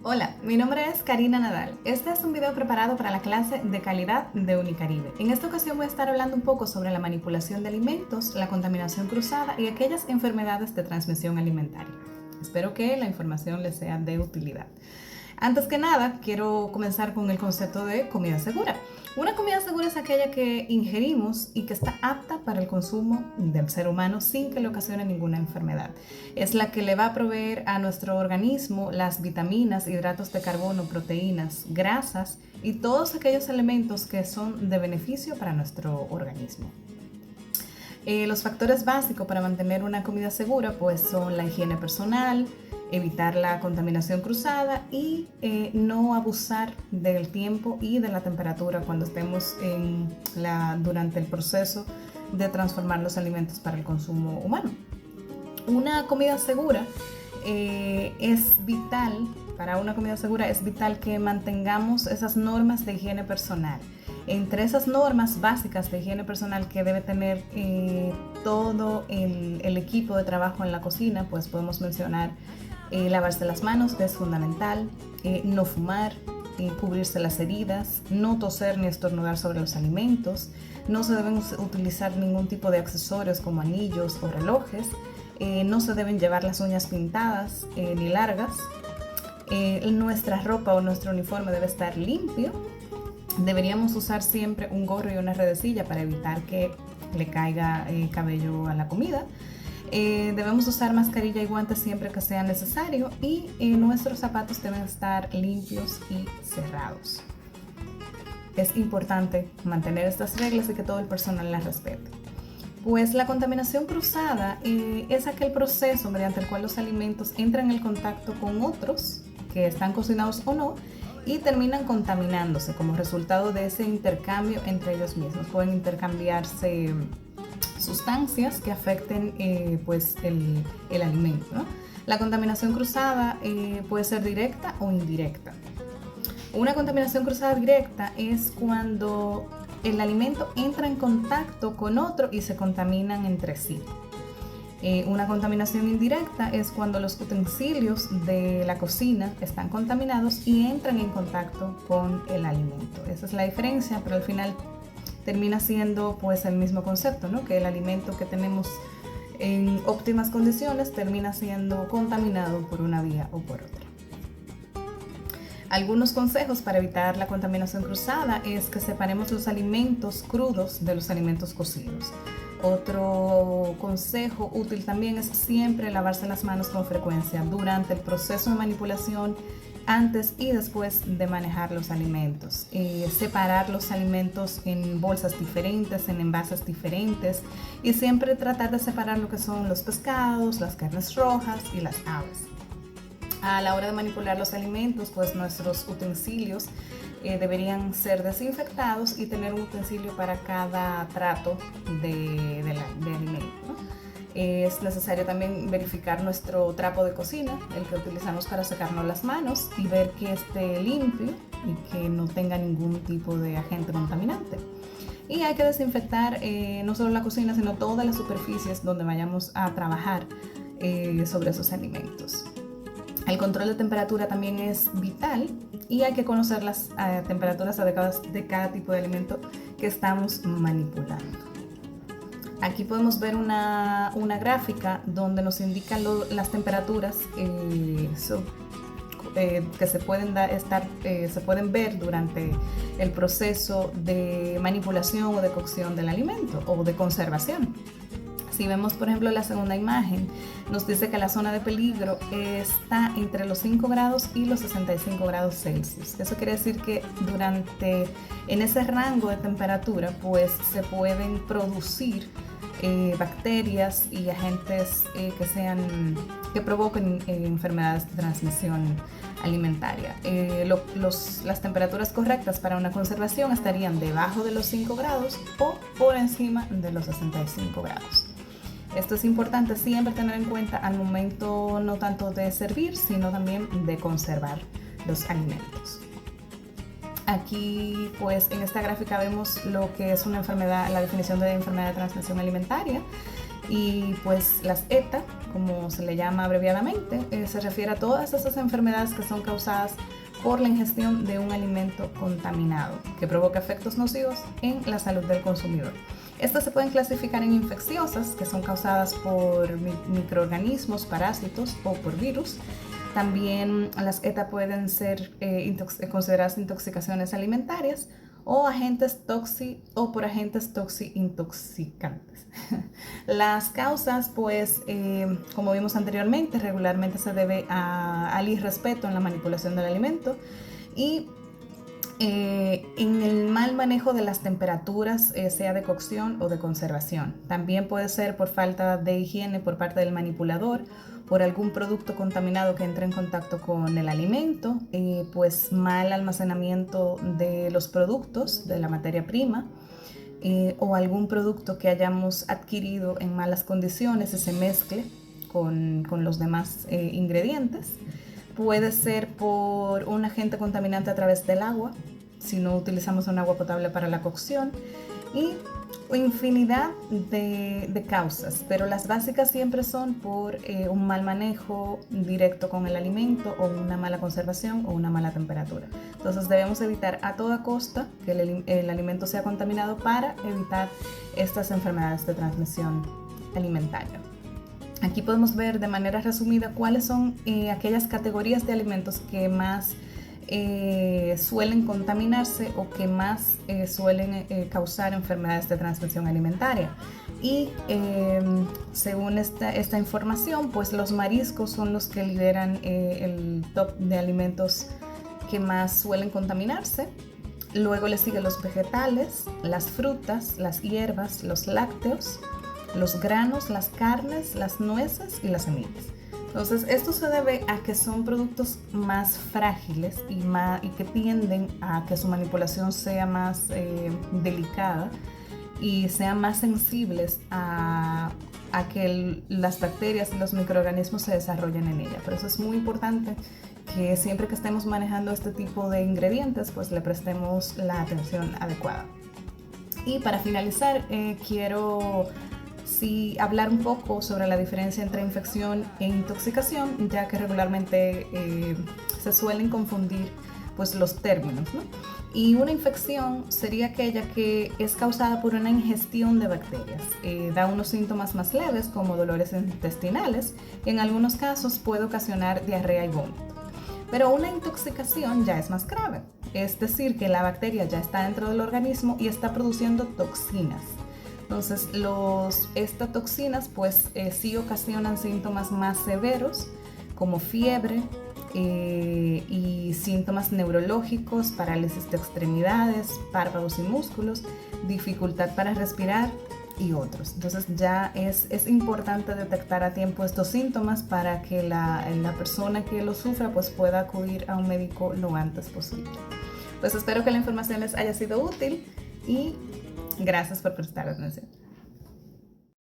Hola, mi nombre es Karina Nadal. Este es un video preparado para la clase de calidad de Unicaribe. En esta ocasión voy a estar hablando un poco sobre la manipulación de alimentos, la contaminación cruzada y aquellas enfermedades de transmisión alimentaria. Espero que la información les sea de utilidad. Antes que nada, quiero comenzar con el concepto de comida segura. Una comida segura es aquella que ingerimos y que está apta para el consumo del ser humano sin que le ocasione ninguna enfermedad. Es la que le va a proveer a nuestro organismo las vitaminas, hidratos de carbono, proteínas, grasas y todos aquellos elementos que son de beneficio para nuestro organismo. Los factores básicos para mantener una comida segura pues son la higiene personal, evitar la contaminación cruzada y no abusar del tiempo y de la temperatura cuando estemos durante el proceso de transformar los alimentos para el consumo humano. Una comida segura para una comida segura es vital que mantengamos esas normas de higiene personal. Entre esas normas básicas de higiene personal que debe tener todo el equipo de trabajo en la cocina, pues podemos mencionar lavarse las manos, que es fundamental, no fumar, cubrirse las heridas, no toser ni estornudar sobre los alimentos, no se deben utilizar ningún tipo de accesorios como anillos o relojes, no se deben llevar las uñas pintadas ni largas, nuestra ropa o nuestro uniforme debe estar limpio, deberíamos usar siempre un gorro y una redecilla para evitar que le caiga cabello a la comida. Debemos usar mascarilla y guantes siempre que sea necesario y nuestros zapatos deben estar limpios y cerrados. Es importante mantener estas reglas y que todo el personal las respete. Pues la contaminación cruzada es aquel proceso mediante el cual los alimentos entran en contacto con otros que están cocinados o no y terminan contaminándose como resultado de ese intercambio entre ellos mismos. Pueden intercambiarse sustancias que afecten el alimento, ¿no? La contaminación cruzada puede ser directa o indirecta. Una contaminación cruzada directa es cuando el alimento entra en contacto con otro y se contaminan entre sí. Una contaminación indirecta es cuando los utensilios de la cocina están contaminados y entran en contacto con el alimento. Esa es la diferencia, pero al final termina siendo pues el mismo concepto, ¿no? Que el alimento que tenemos en óptimas condiciones termina siendo contaminado por una vía o por otra. Algunos consejos para evitar la contaminación cruzada es que separemos los alimentos crudos de los alimentos cocidos. Otro consejo útil también es siempre lavarse las manos con frecuencia durante el proceso de manipulación, antes y después de manejar los alimentos. Separar los alimentos en bolsas diferentes, en envases diferentes y siempre tratar de separar lo que son los pescados, las carnes rojas y las aves. A la hora de manipular los alimentos, pues nuestros utensilios deberían ser desinfectados y tener un utensilio para cada trato de alimento, ¿no? Es necesario también verificar nuestro trapo de cocina, el que utilizamos para secarnos las manos, y ver que esté limpio y que no tenga ningún tipo de agente contaminante. Y hay que desinfectar no solo la cocina, sino todas las superficies donde vayamos a trabajar sobre esos alimentos. El control de temperatura también es vital y hay que conocer las temperaturas adecuadas de cada tipo de alimento que estamos manipulando. Aquí podemos ver una gráfica donde nos indican las temperaturas que se pueden ver durante el proceso de manipulación o de cocción del alimento o de conservación. Si vemos, por ejemplo, la segunda imagen, nos dice que la zona de peligro está entre los 5 grados y los 65 grados Celsius. Eso quiere decir que en ese rango de temperatura, pues se pueden producir bacterias y agentes que provoquen enfermedades de transmisión alimentaria. Las temperaturas correctas para una conservación estarían debajo de los 5 grados o por encima de los 65 grados. Esto es importante siempre tener en cuenta al momento no tanto de servir, sino también de conservar los alimentos. Aquí, pues, en esta gráfica vemos lo que es una enfermedad, la definición de enfermedad de transmisión alimentaria y pues las ETA, como se le llama abreviadamente, se refiere a todas esas enfermedades que son causadas por la ingestión de un alimento contaminado que provoca efectos nocivos en la salud del consumidor. Estas se pueden clasificar en infecciosas, que son causadas por microorganismos, parásitos o por virus. También las ETA pueden ser consideradas intoxicaciones alimentarias o por agentes toxi-intoxicantes. Las causas, pues, como vimos anteriormente, regularmente se debe al irrespeto en la manipulación del alimento y en el mal manejo de las temperaturas, sea de cocción o de conservación. También puede ser por falta de higiene por parte del manipulador, por algún producto contaminado que entre en contacto con el alimento, pues mal almacenamiento de los productos, de la materia prima, o algún producto que hayamos adquirido en malas condiciones y se mezcle con los demás ingredientes. Puede ser por un agente contaminante a través del agua, si no utilizamos un agua potable para la cocción, y infinidad de causas, pero las básicas siempre son por un mal manejo directo con el alimento o una mala conservación o una mala temperatura. Entonces debemos evitar a toda costa que el alimento sea contaminado para evitar estas enfermedades de transmisión alimentaria. Aquí podemos ver de manera resumida cuáles son aquellas categorías de alimentos que más suelen contaminarse o que más suelen causar enfermedades de transmisión alimentaria. Y según esta información, pues los mariscos son los que lideran el top de alimentos que más suelen contaminarse. Luego le siguen los vegetales, las frutas, las hierbas, los lácteos, los granos, las carnes, las nueces y las semillas. Entonces, esto se debe a que son productos más frágiles y que tienden a que su manipulación sea más delicada y sean más sensibles a que las bacterias y los microorganismos se desarrollen en ella. Por eso es muy importante que siempre que estemos manejando este tipo de ingredientes, pues le prestemos la atención adecuada. Y para finalizar, quiero hablar un poco sobre la diferencia entre infección e intoxicación, ya que regularmente se suelen confundir pues los términos, ¿no? Y una infección sería aquella que es causada por una ingestión de bacterias. Da unos síntomas más leves como dolores intestinales y en algunos casos puede ocasionar diarrea y vómito. Pero una intoxicación ya es más grave, es decir, que la bacteria ya está dentro del organismo y está produciendo toxinas. Entonces, estas toxinas pues sí ocasionan síntomas más severos como fiebre y síntomas neurológicos, parálisis de extremidades, párpados y músculos, dificultad para respirar y otros. Entonces ya es importante detectar a tiempo estos síntomas para que la persona que lo sufra pues pueda acudir a un médico lo antes posible. Pues espero que la información les haya sido útil y gracias por prestar atención.